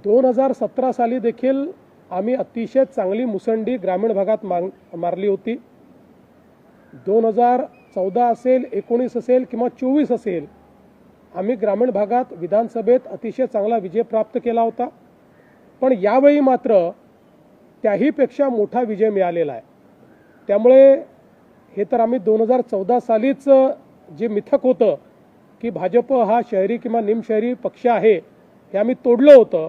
2017 साली देखील आम्ही अतिशय चांगली मुसंडी ग्रामीण भागात मारली होती। 2014 असेल, 19 असेल किंवा 24 असेल, आम्ही ग्रामीण भागात विधानसभेत अतिशय चांगला विजय प्राप्त केला होता। पण यावेळी मात्र त्याहीपेक्षा मोठा विजय मिळालेला आहे। त्यामुळे हे तर आम्ही 2014 सालीच जे मिथक होतं की भाजप हा शहरी किंवा निमशहरी पक्ष आहे हे आम्ही तोडलं होतं,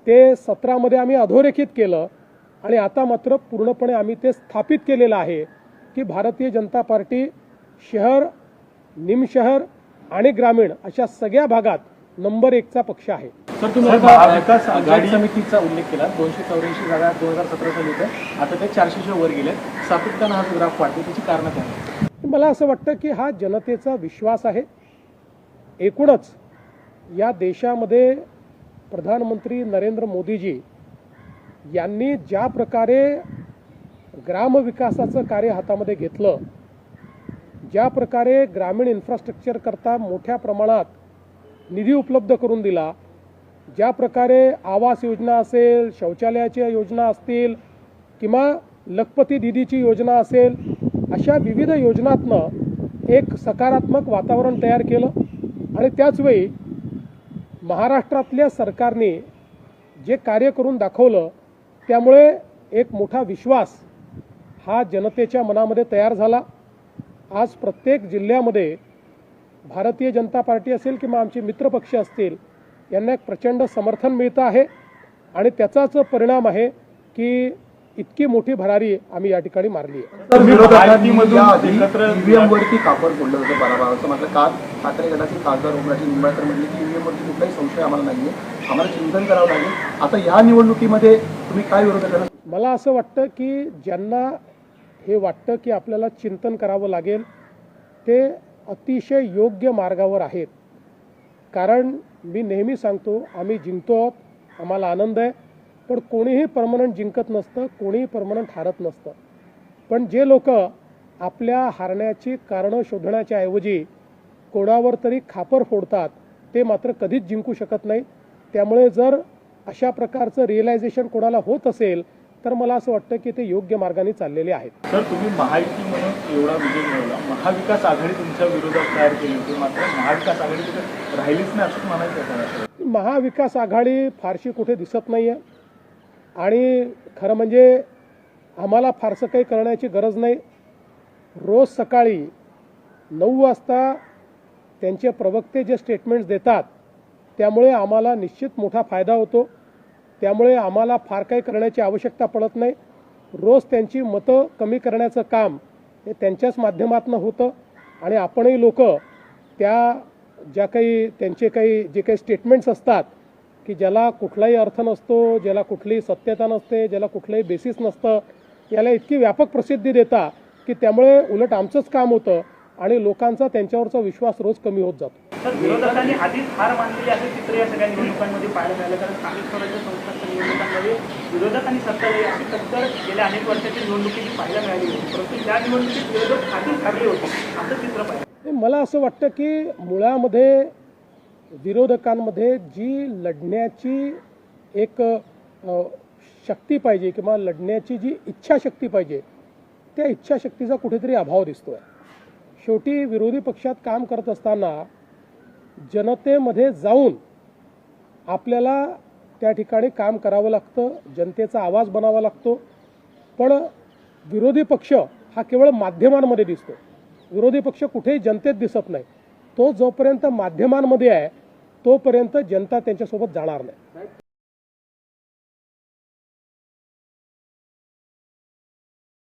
ते 17 मध्ये आम्ही अधोरेखित केलं आणि आता मात्र पूर्णपणे आम्ही ते स्थापित केलेलं आहे की भारतीय जनता पार्टी शहर, निमशहर आणि ग्रामीण अशा सगळ्या भागात नंबर 1 चा पक्ष आहे। सर, तुम्ही महाविकास आघाडी समितीचा उल्लेख केला। 284 जागा 2017 साली होत्या, आता ते 400च्या वर गेले। सातत्यानं हा ग्राफ वाढतो, त्याची कारणं काय? मला असं वाटतं की हा जनतेचा विश्वास आहे। एकूणच या देशामध्ये प्रधानमंत्री नरेंद्र मोदीजी यांनी ज्या प्रकारे ग्रामविकासाचं कार्य हातामध्ये घेतलं, ज्या प्रकारे ग्रामीण इन्फ्रास्ट्रक्चर करता मोठ्या प्रमाणात निधी उपलब्ध करून दिला, ज्या प्रकारे आवास योजना असेल, शौचालयाच्या योजना असतील किंवा लखपती दीदीची योजना असेल, अशा विविध योजनांतनं एक सकारात्मक वातावरण तयार केलं आणि त्याचवेळी महाराष्ट्रातल्या सरकारने जे कार्य करून दाखवलं त्यामुळे एक मोठा विश्वास हा जनतेच्या मनामध्ये तयार झाला। आज प्रत्येक जिल्ह्यामध्ये भारतीय जनता पार्टी असेल किंवा आमचे मित्रपक्ष असतील यांना एक प्रचंड समर्थन मिळतं आहे आणि त्याचाच परिणाम आहे की इतकी मोठी भरारी आम्ही या ठिकाणी मारली आहे। ईव्हीएम वरती कापड फोडलं होतं बाराबाराचं म्हटलं काल ठाकरे गटाचे खासदार उमराजी निंबाळकर म्हणले की ईव्हीएम वरती कुठलाही संशय आम्हाला नाहीये, आम्हाला चिंतन करावं लागेल। आता या निवडणुकीमध्ये तुम्ही काय विरोध करा? मला असं वाटतं की ज्यांना हे वाटतं की आपल्याला चिंतन करावं लागेल ते अतिशय योग्य मार्गावर आहेत। कारण मी नेहमी सांगतो, आम्ही जिंकतो आहोत, आम्हाला आनंद आहे, पण कोणीही परमनंट जिंकत नसतं, कोणीही परमनंट हारत नसतं। पण जे लोक आपल्या हारण्याची कारणं शोधण्याच्या ऐवजी कोणावर तरी खापर फोडतात ते मात्र कधीच जिंकू शकत नाही। त्यामुळे जर अशा प्रकारचं रिअलायझेशन कोणाला होत असेल तर मला असं वाटतं की ते योग्य मार्गाने चाललेले आहेत। सर, तुम्ही महायुती म्हणून एवढा विजय मिळवला, महाविकास आघाडी तुमच्या विरोधात तयार केली होती, मात्र महाविकास आघाडी कुठे राहिलीच नाही असं म्हणायचं? महाविकास आघाडी फारशी कुठे दिसत नाही आहे आणि खरं म्हणजे आम्हाला फारसं काही करण्याची गरज नाही। रोज सकाळी 9 वाजता त्यांचे प्रवक्ते जे स्टेटमेंट्स देतात त्यामुळे आम्हाला निश्चित मोठा फायदा होतो। त्यामुळे आम्हाला फार काही करण्याची आवश्यकता पडत नाही। रोज त्यांची मतं कमी करण्याचं काम हे त्यांच्याच माध्यमातून होतं आणि आपणही लोक त्या ज्या काही त्यांचे जे काही स्टेटमेंट्स असतात की ज्याला कुठलाही अर्थ नसतो, ज्याला कुठलीही सत्यता नसते, ज्याला कुठलंही बेसिस नसतं, याला इतकी व्यापक प्रसिद्धी देता की त्यामुळे उलट आमचंच काम होतं आणि लोकांचा त्यांच्यावरचा विश्वास रोज कमी होत जातो। तर विरोधकांनी आधीच हार मानलेली असे चित्र या सगळ्या निवडणुकांमध्ये पाहायला मिळालं। कारण स्थानिक स्वराज्य संस्थांच्या निवडणुकांमध्ये विरोधकांनी सत्ताधारी अशी टक्कर गेल्या अनेक वर्षाच्या निवडणुकीची पाहायला मिळाली होती, परंतु या निवडणुकीत विरोधक आधीच हरले होते, असं चित्र पाहिजे। मला असं वाटतं की मुळामध्ये विरोधकांमध्ये जी लढण्याची एक शक्ती पाहिजे किंवा लढण्याची जी इच्छाशक्ती पाहिजे त्या इच्छाशक्तीचा कुठेतरी अभाव दिसतोय। शेवटी विरोधी पक्षात काम करत असताना जनतेमध्ये जाऊन आपल्याला त्या ठिकाणी काम करावं लागतं, जनतेचा आवाज बनावा लागतो। पण विरोधी पक्ष हा केवळ माध्यमांमध्ये दिसतो, विरोधी पक्ष कुठेही जनतेत दिसत नाही। तो जोपर्यंत माध्यमांमध्ये आहे तोपर्यंत जनता त्यांच्यासोबत जाणार नाही।